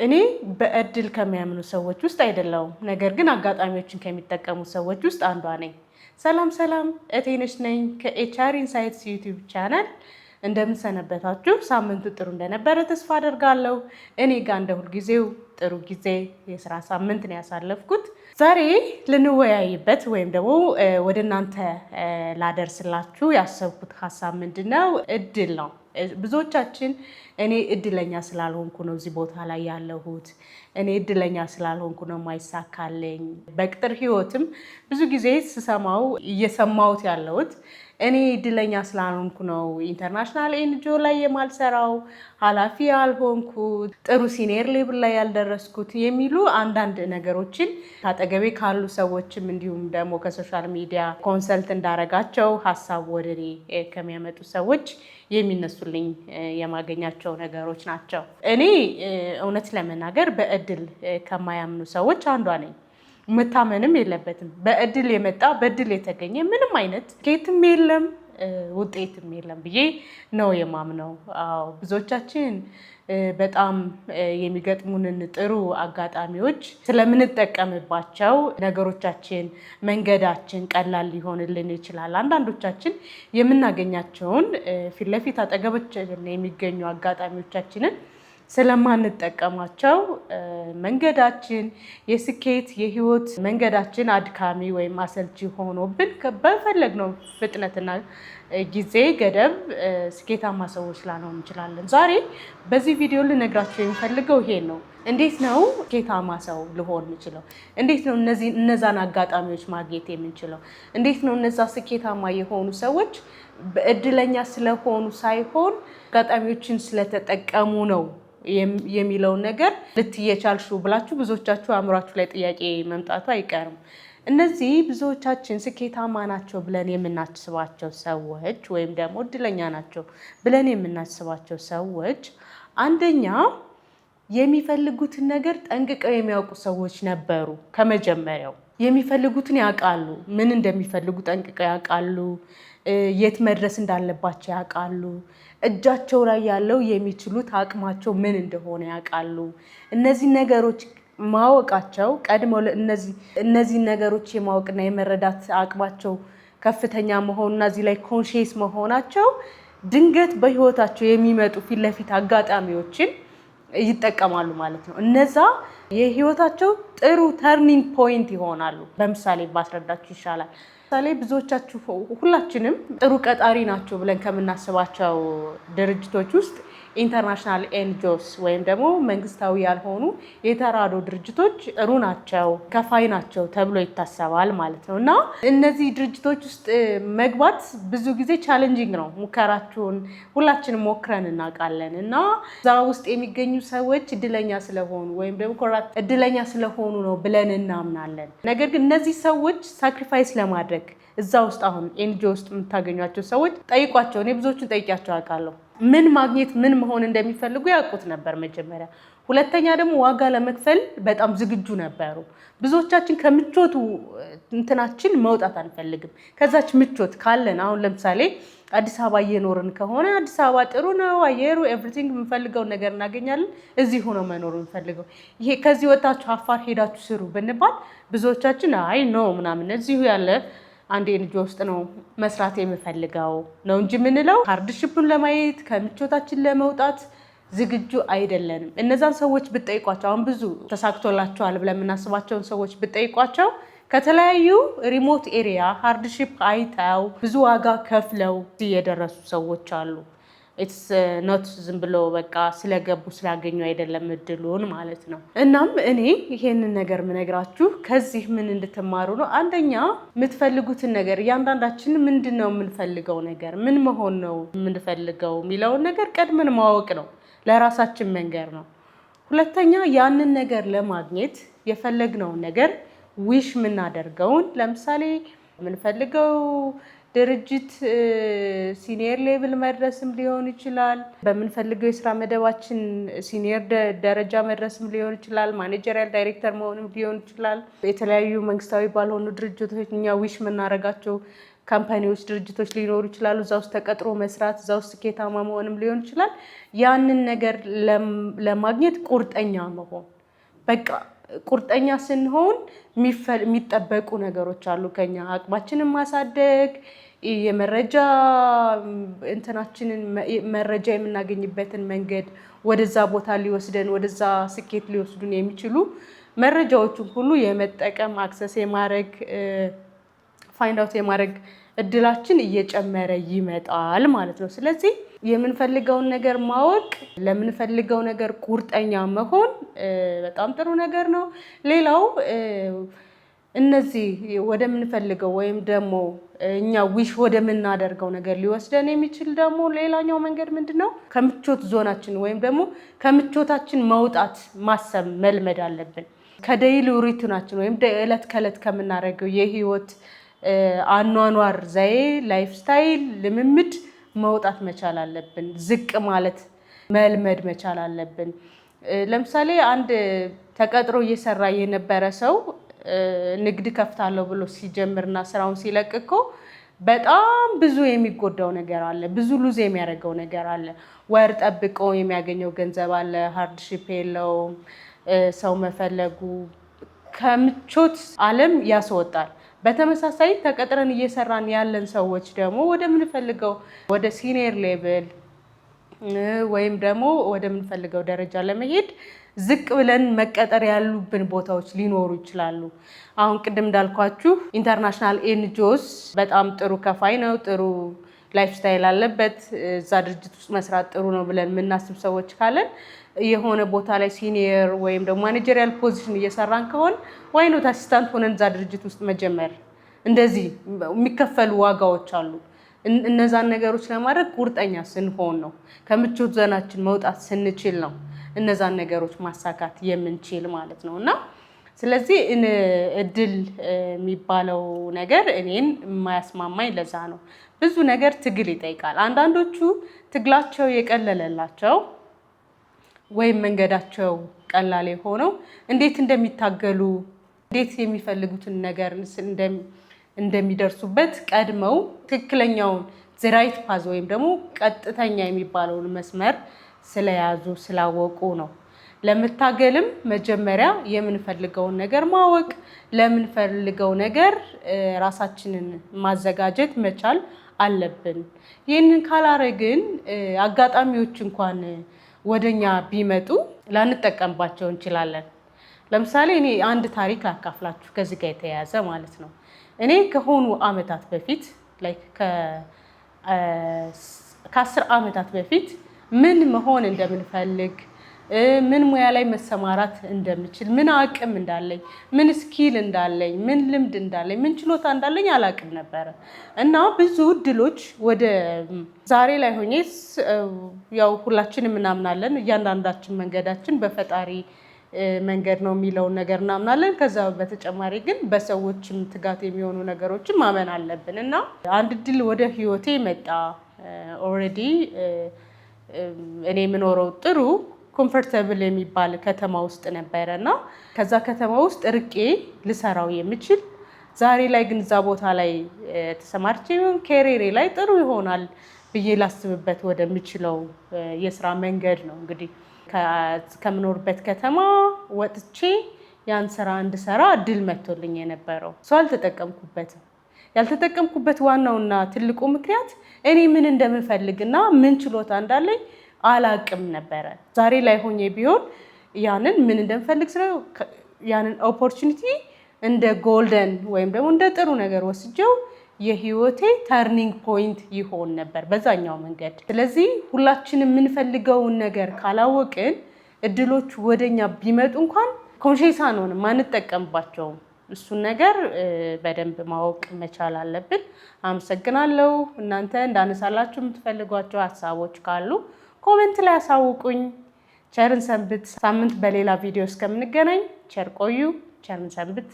እኔ በእድል ከሚያምኑ ሰዎች ውስጥ አይደለሁም። ነገር ግን አጋጣሚዎችን ከሚጠቀሙ ሰዎች ውስጥ አንዷ ነኝ። ሰላም ሰላም፣ እቴነሽ ነኝ ከኤችአር ኢንሳይትስ ዩቲዩብ ቻናል። እንደምንሰነበታችሁ፣ ሳምንቱ ጥሩ እንደነበረ ተስፋ አደርጋለሁ። እኔ ጋር እንደ ሁልጊዜው ጥሩ ጊዜ የስራ ሳምንት ነው ያሳለፍኩት። ዛሬ ልንወያይበት ወይም ደግሞ ወደ እናንተ ላደርስላችሁ ያሰብኩት ሀሳብ ምንድነው? እድል ነው። ብዙዎቻችን እኔ እድለኛ ስላልሆንኩ ነው እዚህ ቦታ ላይ ያለሁት፣ እኔ እድለኛ ስላልሆንኩ ነው የማይሳካልኝ። በቅጥር ህይወትም ብዙ ጊዜ ስሰማው እየሰማሁት ያለሁት እኔ እድለኛ ስላልሆንኩ ነው ኢንተርናሽናል ኤንጂኦ ላይ የማልሰራው፣ ኃላፊ ያልሆንኩት፣ ጥሩ ሲኒየር ሌብል ላይ ያልደረስኩት የሚሉ አንዳንድ ነገሮችን ከአጠገቤ ካሉ ሰዎችም እንዲሁም ደግሞ ከሶሻል ሚዲያ ኮንሰልት እንዳረጋቸው ሀሳብ ወደ እኔ ከሚያመጡ ሰዎች የሚነሱልኝ የማገኛቸው ነገሮች ናቸው። እኔ እውነት ለመናገር በእድል ከማያምኑ ሰዎች አንዷ ነኝ። መታመንም የለበትም። በእድል የመጣ በእድል የተገኘ ምንም አይነት ስኬትም የለም ውጤትም የለም ብዬ ነው የማምነው። አዎ ብዙዎቻችን በጣም የሚገጥሙንን ጥሩ አጋጣሚዎች ስለምንጠቀምባቸው ነገሮቻችን መንገዳችን ቀላል ሊሆንልን ይችላል። አንዳንዶቻችን የምናገኛቸውን ፊት ለፊት አጠገባችን የሚገኙ አጋጣሚዎቻችንን ስለማንጠቀማቸው መንገዳችን የስኬት የህይወት መንገዳችን አድካሚ ወይም አሰልቺ ሆኖብን በፈለግነው ፍጥነትና ጊዜ ገደብ ስኬታማ ሰዎች ላንሆን እንችላለን። ዛሬ በዚህ ቪዲዮ ልነግራችሁ የሚፈልገው ይሄን ነው። እንዴት ነው ስኬታማ ሰው ልሆን የምችለው? እንዴት ነው እነዛን አጋጣሚዎች ማግኘት የምንችለው? እንዴት ነው እነዛ ስኬታማ የሆኑ ሰዎች በእድለኛ ስለሆኑ ሳይሆን አጋጣሚዎችን ስለተጠቀሙ ነው የሚለውን ነገር ልትየቻልሹ ብላችሁ ብዙዎቻችሁ አእምሯችሁ ላይ ጥያቄ መምጣቱ አይቀርም። እነዚህ ብዙዎቻችን ስኬታማ ናቸው ብለን የምናስባቸው ሰዎች ወይም ደግሞ እድለኛ ናቸው ብለን የምናስባቸው ሰዎች አንደኛ የሚፈልጉትን ነገር ጠንቅቀው የሚያውቁ ሰዎች ነበሩ። ከመጀመሪያው የሚፈልጉትን ያውቃሉ። ምን እንደሚፈልጉ ጠንቅቀው ያውቃሉ። የት መድረስ እንዳለባቸው ያውቃሉ። እጃቸው ላይ ያለው የሚችሉት አቅማቸው ምን እንደሆነ ያውቃሉ። እነዚህ ነገሮች ማወቃቸው ቀድሞ እነዚህ ነገሮች የማወቅና የመረዳት አቅማቸው ከፍተኛ መሆኑና እዚህ ላይ ኮንሺየስ መሆናቸው ድንገት በህይወታቸው የሚመጡ ፊት ለፊት አጋጣሚዎችን ይጠቀማሉ ማለት ነው። እነዛ የህይወታቸው ጥሩ ተርኒንግ ፖይንት ይሆናሉ። በምሳሌ ባስረዳችሁ ይሻላል። ምሳሌ ብዙዎቻችሁ ሁላችንም ጥሩ ቀጣሪ ናቸው ብለን ከምናስባቸው ድርጅቶች ውስጥ ኢንተርናሽናል ኤንጂኦስ ወይም ደግሞ መንግስታዊ ያልሆኑ የተራድኦ ድርጅቶች ጥሩ ናቸው፣ ከፋይ ናቸው ተብሎ ይታሰባል ማለት ነው። እና እነዚህ ድርጅቶች ውስጥ መግባት ብዙ ጊዜ ቻሌንጂንግ ነው። ሙከራችሁን ሁላችንም ሞክረን እናውቃለን። እና እዛ ውስጥ የሚገኙ ሰዎች እድለኛ ስለሆኑ ወይም ደግሞ እድለኛ ስለሆኑ ነው ብለን እናምናለን። ነገር ግን እነዚህ ሰዎች ሳክሪፋይስ ለማድረግ እዛ ውስጥ አሁን ኤንጂኦ ውስጥ የምታገኟቸው ሰዎች ጠይቋቸው። እኔ ብዙዎቹን ጠይቂያቸው አውቃለሁ። ምን ማግኘት ምን መሆን እንደሚፈልጉ ያውቁት ነበር መጀመሪያ። ሁለተኛ ደግሞ ዋጋ ለመክፈል በጣም ዝግጁ ነበሩ። ብዙዎቻችን ከምቾቱ እንትናችን መውጣት አንፈልግም። ከዛች ምቾት ካለን አሁን ለምሳሌ አዲስ አበባ እየኖርን ከሆነ አዲስ አበባ ጥሩ ነው፣ አየሩ ኤቭሪቲንግ፣ የምንፈልገውን ነገር እናገኛለን። እዚሁ ነው መኖር የምንፈልገው። ይሄ ከዚህ ወጣችሁ አፋር ሄዳችሁ ስሩ ብንባል ብዙዎቻችን አይ ኖ ምናምን እዚሁ ያለ አንድ ኤንጂኦ ውስጥ ነው መስራት የምፈልገው ነው እንጂ የምንለው ሃርድሺፑን ለማየት ከምቾታችን ለመውጣት ዝግጁ አይደለንም። እነዛን ሰዎች ብትጠይቋቸው አሁን ብዙ ተሳክቶላቸዋል ብለን የምናስባቸውን ሰዎች ብትጠይቋቸው ከተለያዩ ሪሞት ኤሪያ ሃርድሺፕ አይተው ብዙ ዋጋ ከፍለው የደረሱ ሰዎች አሉ። ኢትስ ኖት ዝም ብሎ በቃ ስለገቡ ስላገኙ አይደለም እድሉን ማለት ነው። እናም እኔ ይሄንን ነገር ምነግራችሁ ከዚህ ምን እንድትማሩ ነው። አንደኛ የምትፈልጉትን ነገር እያንዳንዳችን ምንድን ነው የምንፈልገው ነገር ምን መሆን ነው የምንፈልገው የሚለውን ነገር ቀድመን ማወቅ ነው፣ ለራሳችን መንገር ነው። ሁለተኛ ያንን ነገር ለማግኘት የፈለግነውን ነገር ዊሽ የምናደርገውን ለምሳሌ የምንፈልገው ድርጅት ሲኒየር ሌቭል መድረስም ሊሆን ይችላል። በምንፈልገው የስራ መደባችን ሲኒየር ደረጃ መድረስም ሊሆን ይችላል። ማኔጀሪያል ዳይሬክተር መሆንም ሊሆን ይችላል። የተለያዩ መንግስታዊ ባልሆኑ ድርጅቶች እኛ ዊሽ የምናደርጋቸው ካምፓኒዎች ድርጅቶች ሊኖሩ ይችላሉ። እዛ ውስጥ ተቀጥሮ መስራት፣ እዛ ውስጥ ስኬታማ መሆንም ሊሆን ይችላል። ያንን ነገር ለማግኘት ቁርጠኛ መሆን በቃ ቁርጠኛ ስንሆን የሚጠበቁ ነገሮች አሉ ከኛ አቅማችንን ማሳደግ የመረጃ እንትናችንን መረጃ የምናገኝበትን መንገድ ወደዛ ቦታ ሊወስደን ወደዛ ስኬት ሊወስዱን የሚችሉ መረጃዎችን ሁሉ የመጠቀም አክሰስ የማድረግ ፋይንድ አውት የማድረግ እድላችን እየጨመረ ይመጣል ማለት ነው። ስለዚህ የምንፈልገውን ነገር ማወቅ ለምንፈልገው ነገር ቁርጠኛ መሆን በጣም ጥሩ ነገር ነው። ሌላው እነዚህ ወደምንፈልገው ወይም ደግሞ እኛ ዊሽ ወደምናደርገው ነገር ሊወስደን የሚችል ደግሞ ሌላኛው መንገድ ምንድነው? ከምቾት ዞናችን ወይም ደግሞ ከምቾታችን መውጣት ማሰብ መልመድ አለብን። ከዴይሊ ሩቲናችን ወይም ዕለት ከዕለት ከምናደርገው የህይወት አኗኗር ዘዬ ላይፍ ስታይል ልምምድ መውጣት መቻል አለብን። ዝቅ ማለት መልመድ መቻል አለብን። ለምሳሌ አንድ ተቀጥሮ እየሰራ የነበረ ሰው ንግድ ከፍታለሁ ብሎ ሲጀምርና ስራውን ሲለቅ እኮ በጣም ብዙ የሚጎዳው ነገር አለ። ብዙ ሉዝ የሚያደርገው ነገር አለ። ወር ጠብቆ የሚያገኘው ገንዘብ አለ። ሃርድሺፕ የለውም። ሰው መፈለጉ ከምቾት ዓለም ያስወጣል። በተመሳሳይ ተቀጥረን እየሰራን ያለን ሰዎች ደግሞ ወደምንፈልገው ወደ ሲኒየር ሌቭል ወይም ደግሞ ወደምንፈልገው ደረጃ ለመሄድ ዝቅ ብለን መቀጠር ያሉብን ቦታዎች ሊኖሩ ይችላሉ። አሁን ቅድም እንዳልኳችሁ ኢንተርናሽናል ኤንጂኦስ በጣም ጥሩ ከፋይ ነው፣ ጥሩ ላይፍ ስታይል አለበት፣ እዛ ድርጅት ውስጥ መስራት ጥሩ ነው ብለን የምናስብ ሰዎች ካለን የሆነ ቦታ ላይ ሲኒየር ወይም ደግሞ ማኔጀሪያል ፖዚሽን እየሰራን ከሆነ ዋይኖት አሲስታንት ሆነን እዛ ድርጅት ውስጥ መጀመር። እንደዚህ የሚከፈሉ ዋጋዎች አሉ። እነዛን ነገሮች ለማድረግ ቁርጠኛ ስንሆን ነው፣ ከምቾት ዞናችን መውጣት ስንችል ነው እነዛን ነገሮች ማሳካት የምንችል ማለት ነው። እና ስለዚህ እድል የሚባለው ነገር እኔን የማያስማማኝ ለዛ ነው። ብዙ ነገር ትግል ይጠይቃል። አንዳንዶቹ ትግላቸው የቀለለላቸው ወይም መንገዳቸው ቀላል ሆነው እንዴት እንደሚታገሉ እንዴት የሚፈልጉትን ነገር እንደሚደርሱበት ቀድመው ትክክለኛውን ዘራይት ፓዝ ወይም ደግሞ ቀጥተኛ የሚባለውን መስመር ስለያዙ ስላወቁ ነው። ለመታገልም መጀመሪያ የምንፈልገውን ነገር ማወቅ፣ ለምንፈልገው ነገር ራሳችንን ማዘጋጀት መቻል አለብን። ይህንን ካላረግን አጋጣሚዎች እንኳን ወደኛ ቢመጡ ላንጠቀምባቸው እንችላለን። ለምሳሌ እኔ አንድ ታሪክ ላካፍላችሁ ከዚህ ጋር የተያያዘ ማለት ነው። እኔ ከሆኑ አመታት በፊት ከ10 አመታት በፊት ምን መሆን እንደምንፈልግ ምን ሙያ ላይ መሰማራት እንደምችል ምን አቅም እንዳለኝ ምን ስኪል እንዳለኝ ምን ልምድ እንዳለኝ ምን ችሎታ እንዳለኝ አላቅም ነበር እና ብዙ እድሎች ወደ ዛሬ ላይ ሆኜ ያው ሁላችንም እናምናለን እያንዳንዳችን መንገዳችን በፈጣሪ መንገድ ነው የሚለውን ነገር እናምናለን። ከዛ በተጨማሪ ግን በሰዎችም ትጋት የሚሆኑ ነገሮችን ማመን አለብን እና አንድ እድል ወደ ህይወቴ መጣ። ኦልሬዲ እኔ የምኖረው ጥሩ ኮምፎርታብል የሚባል ከተማ ውስጥ ነበረና ከዛ ከተማ ውስጥ ርቄ ልሰራው የምችል ዛሬ ላይ ግን እዛ ቦታ ላይ ተሰማርቼ ካሪየሬ ላይ ጥሩ ይሆናል ብዬ ላስብበት ወደምችለው የስራ መንገድ ነው እንግዲህ ከምኖርበት ከተማ ወጥቼ ያን ስራ እንድሰራ እድል መጥቶልኝ የነበረው ሰው አልተጠቀምኩበትም። ያልተጠቀምኩበት ዋናውና ትልቁ ምክንያት እኔ ምን እንደምፈልግና ምን ችሎታ እንዳለኝ አላቅም ነበረ። ዛሬ ላይ ሆኜ ቢሆን ያንን ምን እንደምፈልግ ስለው ያንን ኦፖርቹኒቲ እንደ ጎልደን ወይም ደግሞ እንደ ጥሩ ነገር ወስጄው የህይወቴ ተርኒንግ ፖይንት ይሆን ነበር በዛኛው መንገድ። ስለዚህ ሁላችንም የምንፈልገውን ነገር ካላወቅን እድሎች ወደኛ ቢመጡ እንኳን ኮንሺየስ አንሆንም፣ አንጠቀምባቸውም። እሱን ነገር በደንብ ማወቅ መቻል አለብን። አመሰግናለሁ። እናንተ እንዳነሳላችሁ የምትፈልጓቸው ሀሳቦች ካሉ ኮሜንት ላይ አሳውቁኝ። ቸርን ሰንብት። ሳምንት በሌላ ቪዲዮ እስከምንገናኝ ቸር ቆዩ። ቸርን ሰንብት።